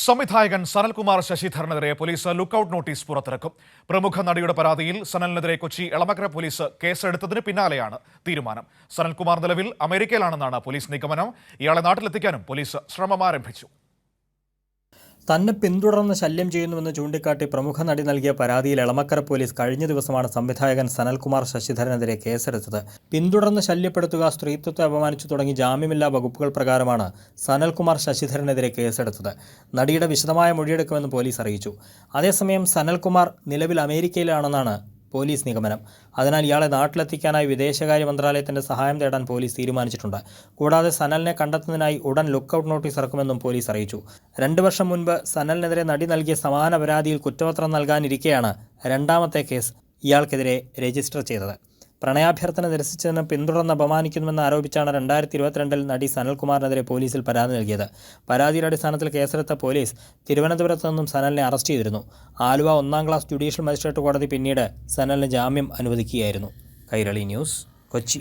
സംവിധായകൻ Sanalkumar ശശിധരനെതിരെ police lookout notice പുറത്തിറക്കും. പ്രമുഖ നടിയുടെ പരാതിയിൽ സനലിനെതിരെ കൊച്ചി എളമക്കര പോലീസ് കേസെടുത്തതിന് പിന്നാലെയാണ് തീരുമാനം. സനൽകുമാർ നിലവിൽ അമേരിക്കയിലാണെന്നാണ് പോലീസ് നിഗമനം. ഇയാളെ നാട്ടിലെത്തിക്കാനും പോലീസ് ശ്രമം ആരംഭിച്ചു. തന്നെ പിന്തുടർന്ന് ശല്യം ചെയ്യുന്നുവെന്ന് ചൂണ്ടിക്കാട്ടി പ്രമുഖ നടി നൽകിയ പരാതിയിൽ എളമക്കര പോലീസ് കഴിഞ്ഞ ദിവസമാണ് സംവിധായകൻ സനൽകുമാർ ശശിധരനെതിരെ കേസെടുത്തത്. പിന്തുടർന്ന് ശല്യപ്പെടുത്തുക, സ്ത്രീത്വത്തെ അപമാനിച്ചു തുടങ്ങി ജാമ്യമില്ലാ വകുപ്പുകൾ പ്രകാരമാണ് സനൽകുമാർ ശശിധരനെതിരെ കേസെടുത്തത്. നടിയുടെ വിശദമായ മൊഴിയെടുക്കുമെന്ന് പോലീസ് അറിയിച്ചു. അതേസമയം സനൽകുമാർ നിലവിൽ അമേരിക്കയിലാണെന്നാണ് പോലീസ് നിഗമനം. അതിനാൽ ഇയാളെ നാട്ടിലെത്തിക്കാനായി വിദേശകാര്യ മന്ത്രാലയത്തിന്റെ സഹായം തേടാൻ പോലീസ് തീരുമാനിച്ചിട്ടുണ്ട്. കൂടാതെ സനലിനെ കണ്ടെത്തുന്നതിനായി ഉടൻ ലുക്കൌട്ട് നോട്ടീസ് ഇറക്കുമെന്നും പോലീസ് അറിയിച്ചു. 2 വർഷം മുൻപ് സനലിനെതിരെ നടി നൽകിയ സമാന പരാതിയിൽ കുറ്റപത്രം നൽകാനിരിക്കെയാണ് രണ്ടാമത്തെ കേസ് ഇയാൾക്കെതിരെ രജിസ്റ്റർ ചെയ്തത്. പ്രണയാഭ്യർത്ഥന നിരസിച്ചതിന് പിന്തുടർന്ന് അപമാനിക്കുന്നുവെന്ന് ആരോപിച്ചാണ് 2022 നടി സനൽകുമാറിനെതിരെ പോലീസിൽ പരാതി നൽകിയത്. പരാതിയുടെ അടിസ്ഥാനത്തിൽ കേസെടുത്ത പോലീസ് തിരുവനന്തപുരത്ത് നിന്നും സനലിനെ അറസ്റ്റ് ചെയ്തിരുന്നു. ആലുവ 1ാം ക്ലാസ് ജുഡീഷ്യൽ മജിസ്ട്രേറ്റ് കോടതി പിന്നീട് സനലിന് ജാമ്യം അനുവദിക്കുകയായിരുന്നു. കൈരളി ന്യൂസ്, കൊച്ചി.